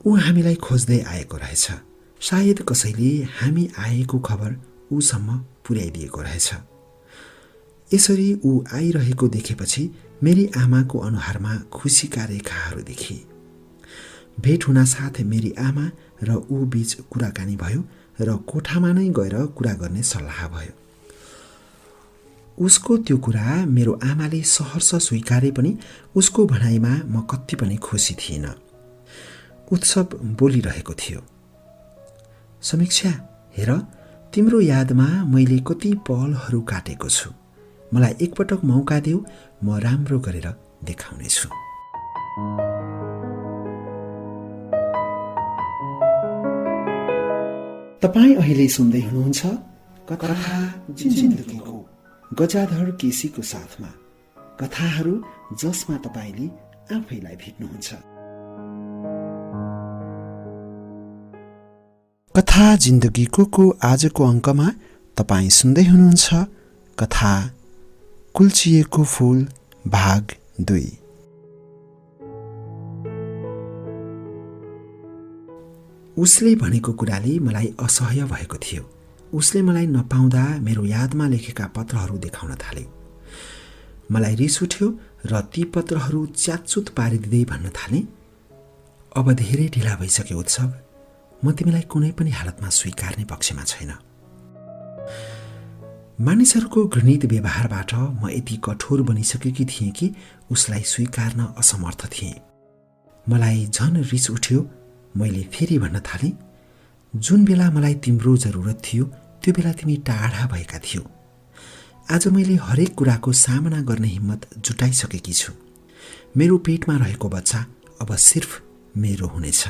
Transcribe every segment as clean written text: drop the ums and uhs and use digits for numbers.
ऊ हामीलाई खोज्दै आएको रहेछ। सायद कसैले हामी आएको खबर ऊसम्म पुर्याइदिएको रहेछ। यसरी ऊ आइरहेको देखेपछि मेरी आमाको अनुहारमा खुसीका रेखाहरू देखिए। भेट हुनासाथ मेरी आमा र ऊ बीच कुराकानी भयो र कोठामा नै गएर कुरा गर्ने सल्लाह भयो। उसको त्यो कुरा मेरो आमाले सहर्ष स्वीकारे पनि उसको भनाइमा म कति पनि खुसी थिइनँ। उत्सव बोलिरहेको थियो। समीक्षा, हेर, तिम्रो यादमा मैले कति पलहरू काटेको छु। मलाई एकपटक मौका देऊ, म राम्रो गरेर देखाउनेछु। तपाईँ अहिले सुन्दै हुनुहुन्छ कथा जिन्दगीको गजाधर केसीको साथमा कथाहरू जसमा तपाईँले आफैलाई भेट्नुहुन्छ। कथा जिन्दगीको आजको अङ्कमा तपाईँ सुन्दै हुनुहुन्छ कथा कुल्चिएको फूल भाग 2। उसले भनेको कुराले मलाई असह्य भएको थियो। उसले मलाई नपाउँदा मेरो यादमा लेखेका पत्रहरू देखाउन थाले। मलाई रिस उठ्यो र ती पत्रहरू च्यातचुत पारिदिँदै भन्न थाले, अब धेरै ढिला भइसक्यो उत्सव, म तिमीलाई कुनै पनि हालतमा स्वीकार्ने पक्षमा छैन। मानिसहरूको घृणित व्यवहारबाट म यति कठोर बनिसकेकी थिएँ कि उसलाई स्वीकार्न असमर्थ थिएँ। मलाई झन रिस उठ्यो। मैले फेरि भन्न थालेँ, जुन बेला मलाई तिम्रो जरुरत थियो त्यो बेला तिमी टाढा भएका थियौ। आज मैले हरेक कुराको सामना गर्ने हिम्मत जुटाइसकेकी छु। मेरो पेटमा रहेको बच्चा अब सिर्फ मेरो हुनेछ,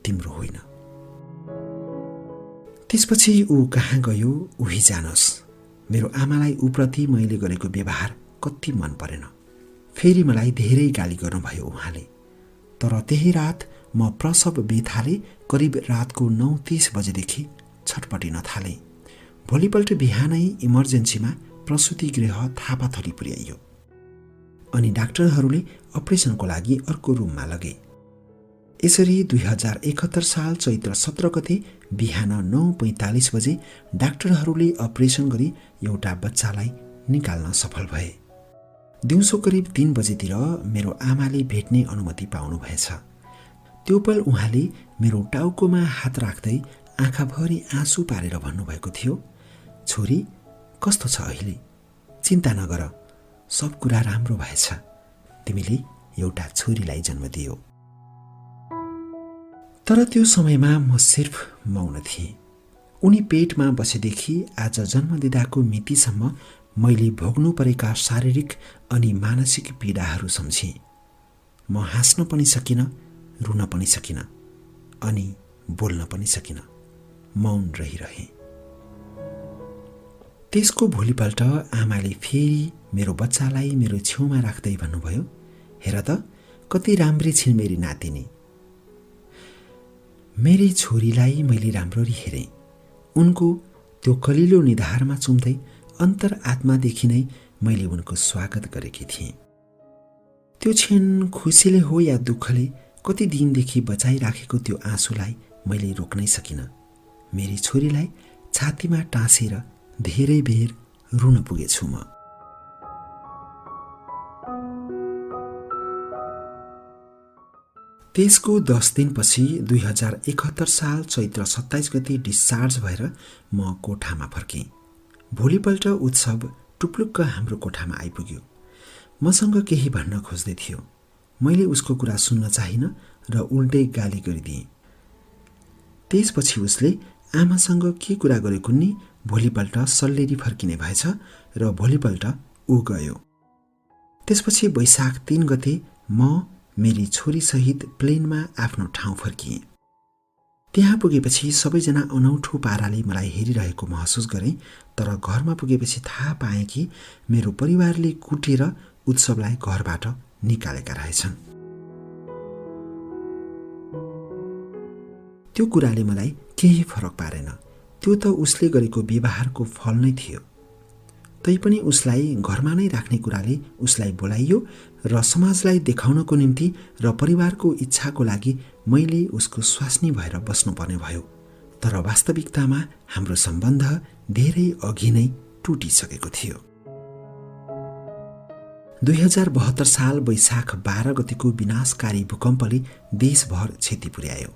तिम्रो होइन। त्यसपछि ऊ कहाँ गयो उही जानोस्। मेरो आमालाई ऊप्रति मैले गरेको व्यवहार कति मन परेन। फेरि मलाई धेरै गाली गर्नुभयो उहाँले। तर त्यही रात म प्रसव बेथाले करिब रातको 9:30 बजेदेखि छटपटिन थाले। भोलिपल्ट बिहानै इमर्जेन्सीमा प्रसुति गृह थापाथली पुर्याइयो अनि डाक्टरहरूले अपरेसनको लागि अर्को रुममा लगे। यसरी 2071 साल चैत्र 17 गते बिहान 9:45 बजे डाक्टरहरूले अपरेसन गरी एउटा बच्चालाई निकाल्न सफल भए। दिउँसो करिब 3 बजेतिर मेरो आमाले भेट्ने अनुमति पाउनु भएछ। त्यो पल उहाँले मेरो टाउकोमा हात राख्दै आँखाभरि आँसु पारेर भन्नुभएको थियो, छोरी कस्तो छ अहिले? चिन्ता नगर, सब कुरा राम्रो भएछ। तिमीले एउटा छोरीलाई जन्म दियौ। तर त्यो समयमा म सिर्फ मौन थिएँ। उनी पेटमा बसेदेखि आज जन्म दिँदाको मितिसम्म मैले भोग्नु परेका शारीरिक अनि मानसिक पीडाहरू सम्झेँ। म हाँस्न पनि सकिनँ, रुन पनि सकिनँ अनि बोल्न पनि सकिनँ। मौन रहिरहेँ। त्यसको भोलिपल्ट आमाले फेरि मेरो बच्चालाई मेरो छेउमा राख्दै भन्नुभयो, हेर त कति राम्री छिन् मेरी नातिनी। मेरी छोरीलाई मैले राम्ररी हेरेँ। उनको त्यो कलिलो निधारमा चुम्दै अन्तर आत्मादेखि नै मैले उनको स्वागत गरेकी थिएँ। त्यो क्षण खुसीले हो या दुःखले कति दिनदेखि बचाइराखेको त्यो आँसुलाई मैले रोक्नै सकिनँ। मेरी छोरीलाई छातीमा टाँसेर धेरै बेर रुन पुगेछु म। त्यसको 10 दिनपछि 2071 साल चैत्र 27 गते डिस्चार्ज भएर म कोठामा फर्केँ। भोलिपल्ट उत्सव टुप्लुक्क हाम्रो कोठामा आइपुग्यो। मसँग केही भन्न खोज्दै थियो। मैले उसको कुरा सुन्न चाहिनँ र उल्टै गाली गरिदिएँ। त्यसपछि उसले आमासँग के कुरा गरेको नि भोलिपल्ट सल्लेरी फर्किने भएछ र भोलिपल्ट ऊ गयो। त्यसपछि वैशाख 3 गते म मेरी छोरीसहित प्लेनमा आफ्नो ठाउँ फर्किएँ। त्यहाँ पुगेपछि सबैजना अनौठो पाराले मलाई हेरिरहेको महसुस गरेँ। तर घरमा पुगेपछि थाहा पाएँ कि मेरो परिवारले कुटेर उत्सवलाई घरबाट निकालेका रहेछन्। त्यो कुराले मलाई केही फरक पारेन। त्यो त उसले गरेको व्यवहारको फल नै थियो। तैपनि उसलाई घरमा नै राख्ने कुराले उसलाई बोलाइयो र समाजलाई देखाउनको निम्ति र परिवारको इच्छाको लागि मैले उसको स्वास्नी भएर बस्नुपर्ने भयो। तर वास्तविकतामा हाम्रो सम्बन्ध धेरै अघि नै टुटिसकेको थियो। 2072 साल वैशाख 12 गतिको विनाशकारी भूकम्पले देशभर क्षति पुर्यायो।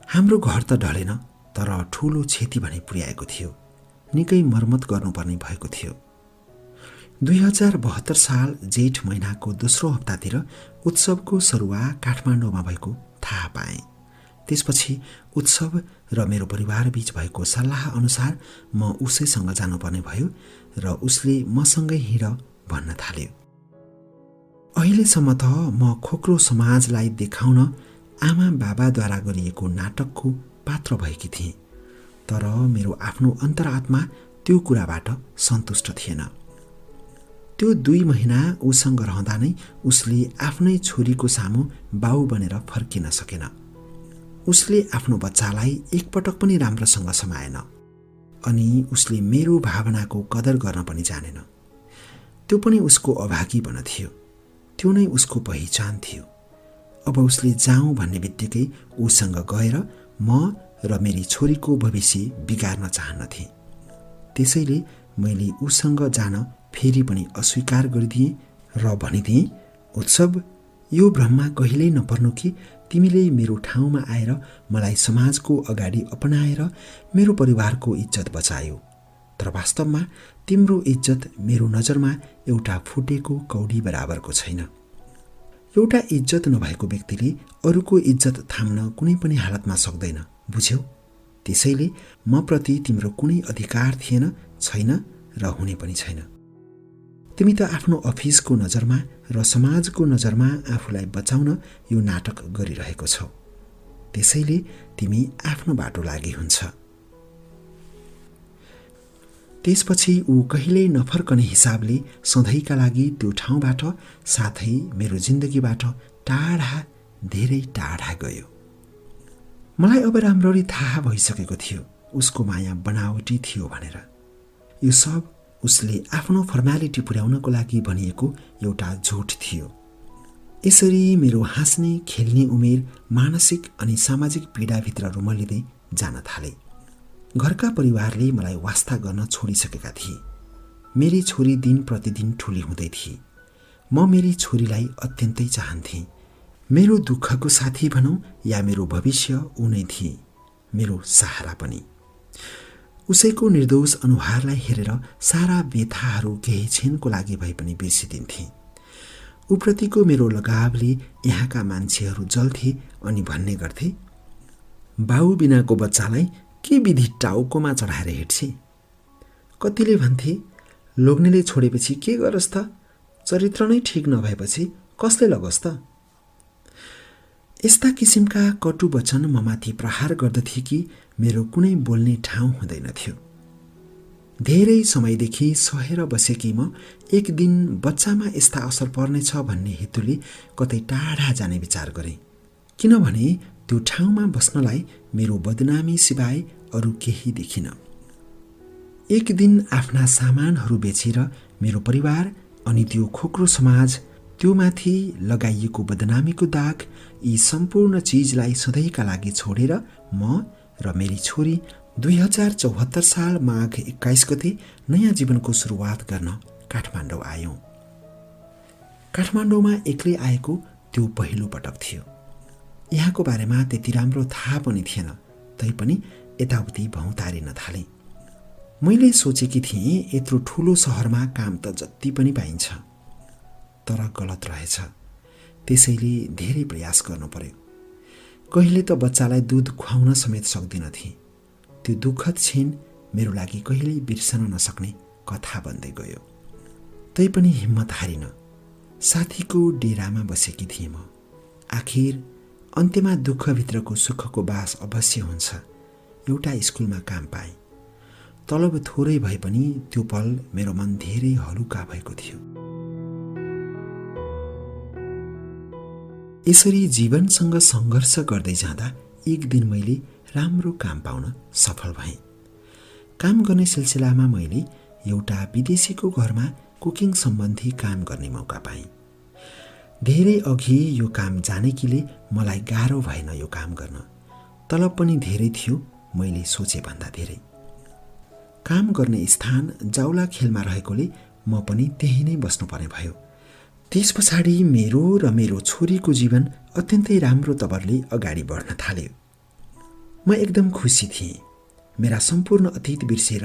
हाम्रो घर त ढलेन, तर ठूलो क्षति भने पुर्याएको थियो। निकै मर्मत गर्नुपर्ने भएको थियो। 2072 साल जेठ महिनाको दोस्रो हप्तातिर उत्सवको सरुवा काठमाडौँमा भएको थाहा पाएँ। त्यसपछि उत्सव र मेरो परिवार बीच भएको सल्लाह अनुसार म उसैसँग जानुपर्ने भयो र उसले मसँगै हिँड भन्न थाल्यो। अहिलेसम्म त म खोक्रो समाजलाई देखाउन आमा बाबाद्वारा गरिएको नाटकको पात्र भएकी थिएँ, तर मेरो आफ्नो अन्तरात्मा त्यो कुराबाट सन्तुष्ट थिएन। त्यो 2 महिना उसँग रहँदा नै उसले आफ्नै छोरीको सामु बाउ बनेर फर्किन सकेन। उसले आफ्नो बच्चालाई एकपटक पनि राम्रोसँग समाएन अनि उसले मेरो भावनाको कदर गर्न पनि जानेन। त्यो पनि उसको अभागीपन थियो। त्यो नै उसको पहिचान थियो। अब उसले जाउँ भन्ने बित्तिकै उसँग गएर म र मेरी छोरीको भविष्य बिगार्न चाहन्नथे। त्यसैले मैले उसँग जान फेरि पनि अस्वीकार गरिदिएँ र भनिदिएँ, उत्सव, यो भ्रममा कहिल्यै नपर्नु कि तिमीले मेरो ठाउँमा आएर मलाई समाजको अगाडि अपनाएर मेरो परिवारको इज्जत बचायो। तर वास्तवमा तिम्रो इज्जत मेरो नजरमा एउटा फुटेको कौडी बराबरको छैन। एउटा इज्जत नभएको व्यक्तिले अरूको इज्जत थाम्न कुनै पनि हालतमा सक्दैन, बुझ्यौ? त्यसैले म प्रति तिम्रो कुनै अधिकार थिएन, छैन र हुने पनि छैन। तिमी त आफ्नो अफिसको नजरमा र समाजको नजरमा आफूलाई बचाउन यो नाटक गरिरहेको छौ। त्यसैले तिमी आफ्नो बाटो लागि हुन्छ। त्यसपछि ऊ कहिल्यै नफर्कने हिसाबले सधैँका लागि त्यो ठाउँबाट साथै मेरो जिन्दगीबाट टाढा, धेरै टाढा गयो। मलाई अब राम्ररी थाहा भइसकेको थियो उसको माया बनावटी थियो भनेर। यो सब उसले आफ्नो फर्मालिटी पुर्याउनको लागि भनिएको एउटा झुट थियो। यसरी मेरो हाँस्ने खेल्ने उमेर मानसिक अनि सामाजिक पीडाभित्र रुमलिँदै जान थाले। घरका परिवारले मलाई वास्ता गर्न छोडिसकेका थिए। मेरी छोरी दिन प्रतिदिन ठुली हुँदै थिए। म मेरी छोरीलाई अत्यन्तै चाहन्थे। मेरो दुःखको साथी भनौँ या मेरो भविष्य ऊ नै थिए, मेरो सहारा पनि। उसैको निर्दोष अनुहारलाई हेरेर सारा व्यथाहरू केही क्षणको लागि भए पनि बिर्सिदिन्थे। उप्रतिको मेरो लगावले यहाँका मान्छेहरू जल्थे अनि भन्ने गर्थे, बाउ बिनाको बच्चालाई के विधि टाउकोमा चढाएर हिँड्छे? कतिले भन्थे, लोग्नेले छोडेपछि के गरोस् त? चरित्र नै ठिक नभएपछि कसले लगोस् त? यस्ता किसिमका कटु वचन ममाथि प्रहार गर्दथे कि मेरो कुनै बोल्ने ठाउँ हुँदैनथ्यो। धेरै समयदेखि सहेर बसेकी म एक दिन बच्चामा यस्ता असर पर्नेछ भन्ने हेतुले कतै टाढा जाने विचार गरेँ, किनभने त्यो ठाउँमा बस्नलाई मेरो बदनामी सिवाय अरू केही देखिन। एक दिन आफ्ना सामानहरू बेचेर मेरो परिवार अनि त्यो खोक्रो समाज, त्यो माथि लगाइएको बदनामीको दाग, यी सम्पूर्ण चिजलाई सधैँका लागि छोडेर म र मेरी छोरी 2074 साल माघ 21 गते नयाँ जीवनको सुरुवात गर्न काठमाडौँ आयौँ। काठमाडौँमा एक्लै आएको त्यो पहिलो पटक थियो। यहाँको बारेमा त्यति राम्रो थाहा पनि थिएन, तैपनि यताउति भौँतारिन थालेँ। मैले सोचेकी थिएँ यत्रो ठुलो सहरमा काम त जति पनि पाइन्छ, तर गलत रहेछ। त्यसैले धेरै प्रयास गर्नु पर्यो। कहिले त बच्चालाई दुध खुवाउन समेत सक्दिनथे। त्यो दुःखद क्षण मेरो लागि कहिल्यै बिर्सन नसक्ने कथा बन्दै गयो। तैपनि हिम्मत हारिन। साथीको डेरामा बसेकी थिएँ म। आखिर अन्त्यमा दुःखभित्रको सुखको बास अवश्य हुन्छ। एउटा स्कुलमा काम पाएँ। तलब थोरै भए पनि त्यो पल मेरो मन धेरै हलुका भएको थियो। यसरी जीवनसँग सङ्घर्ष गर्दै जाँदा एक दिन मैले राम्रो काम पाउन सफल भएँ। काम गर्ने सिलसिलामा मैले एउटा विदेशीको घरमा कुकिङ सम्बन्धी काम गर्ने मौका पाएँ। धेरै अघि यो काम जानेकीले मलाई गाह्रो भएन यो काम गर्न। तलब पनि धेरै थियो, मैले सोचेभन्दा धेरै। काम गर्ने स्थान जाउला खेलमा रहेकोले म पनि त्यही नै बस्नुपर्ने भयो। त्यस पछाडि मेरो र मेरो छोरीको जीवन अत्यन्तै राम्रो तवरले अगाडि बढ्न थाल्यो। म एकदम खुसी थिएँ। मेरा सम्पूर्ण अतीत बिर्सेर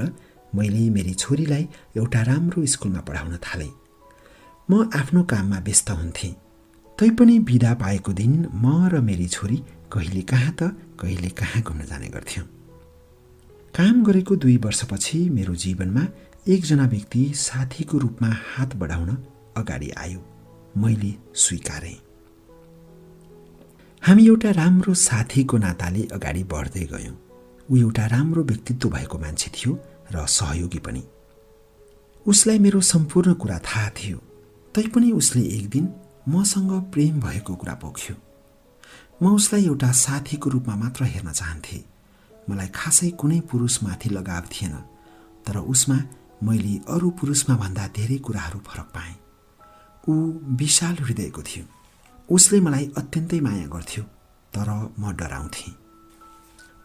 मैले मेरी छोरीलाई एउटा राम्रो स्कुलमा पढाउन थालेँ। म आफ्नो काममा व्यस्त हुन्थेँ। तैपनि बिदा पाएको दिन म र मेरी छोरी कहिले कहाँ त कहिले कहाँ घुम्न जाने गर्थ्यौँ। काम गरेको 2 वर्षपछि मेरो जीवनमा एकजना व्यक्ति साथीको रूपमा हात बढाउन अगाडि आयो। मैले स्वीकारेँ। हामी एउटा राम्रो साथीको नाताले अगाडि बढ्दै गयौँ। ऊ एउटा राम्रो व्यक्तित्व भएको मान्छे थियो र सहयोगी पनि। उसलाई मेरो सम्पूर्ण कुरा थाहा थियो। तैपनि उसले एक दिन मसँग प्रेम भएको कुरा पोख्यो। म उसलाई एउटा साथीको रूपमा मात्र हेर्न चाहन्थेँ। मलाई खासै कुनै पुरुषमाथि लगाव थिएन, तर उसमा मैले अरू पुरुषमा भन्दा धेरै कुराहरू फरक पाएँ। ऊ विशाल हृदयको थियो। उसले मलाई अत्यन्तै माया गर्थ्यो, तर म डराउँथेँ।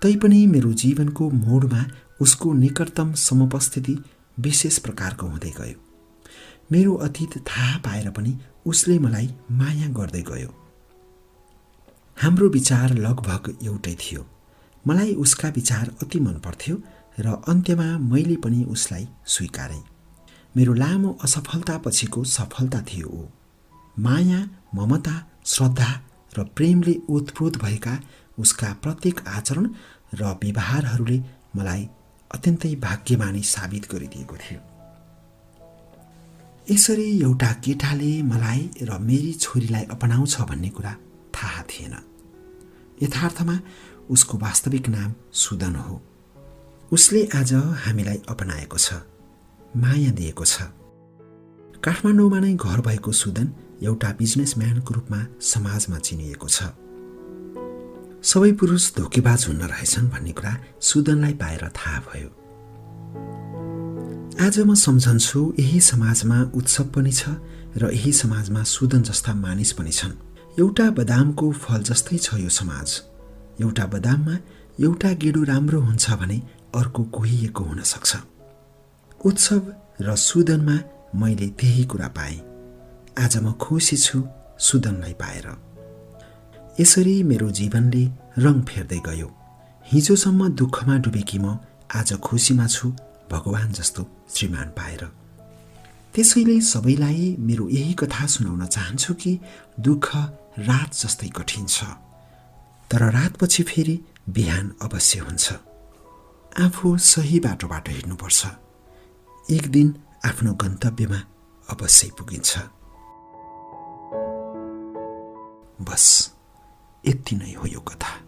तैपनि मेरो जीवनको मोडमा उसको निकटतम समुपस्थिति विशेष प्रकारको हुँदै गयो। मेरो अतीत थाहा पाएर पनि उसले मलाई माया गर्दै गयो। हाम्रो विचार लगभग एउटै थियो। मलाई उसका विचार अति मन पर्थ्यो र अन्त्यमा मैले पनि उसलाई स्वीकारेँ। मेरो लामो असफलतापछिको सफलता थियो ऊ। माया, ममता, श्रद्धा र प्रेमले ओतप्रोत भएका उसका प्रत्येक आचरण र व्यवहारहरूले मलाई अत्यन्तै भाग्यमानी साबित गरिदिएको थियो। यसरी एउटा केटाले मलाई र मेरी छोरीलाई अपनाउँछ भन्ने कुरा थाहा थिएन। यथार्थमा उसको वास्तविक नाम सुदन हो। उसले आज हामीलाई अपनाएको छ, माया दिएको छ। काठमाडौँमा नै घर भएको सुदन एउटा बिजनेसम्यानको रूपमा समाजमा चिनिएको छ। सबै पुरुष धोकेबाज हुन्न रहेछन् भन्ने कुरा सुदनलाई पाएर थाहा भयो। आज म सम्झन्छु यही समाजमा उत्सव पनि छ र यही समाजमा सुदन जस्ता मानिस पनि छन्। एउटा बदामको फल जस्तै छ यो समाज। एउटा बदाममा एउटा गेडो राम्रो हुन्छ भने अर्को कोहिएको हुन सक्छ। उत्सव र सुदनमा मैले त्यही कुरा पाएँ। आज म खुसी छु सुदनलाई पाएर। यसरी मेरो जीवनले रङ फेर्दै गयो। हिजोसम्म दुःखमा डुबेकी म आज खुसीमा छु भगवान जस्तो श्रीमान पाएर। त्यसैले सबैलाई मेरो यही कथा सुनाउन चाहन्छु कि दुःख रात जस्तै कठिन छ, तर रातपछि फेरि बिहान अवश्य हुन्छ। आफू सही बाटोबाट हिँड्नुपर्छ। एक दिन आफ्नो गन्तव्यमा अवश्य पुगिन्छ। बस यति नै हो यो कथा।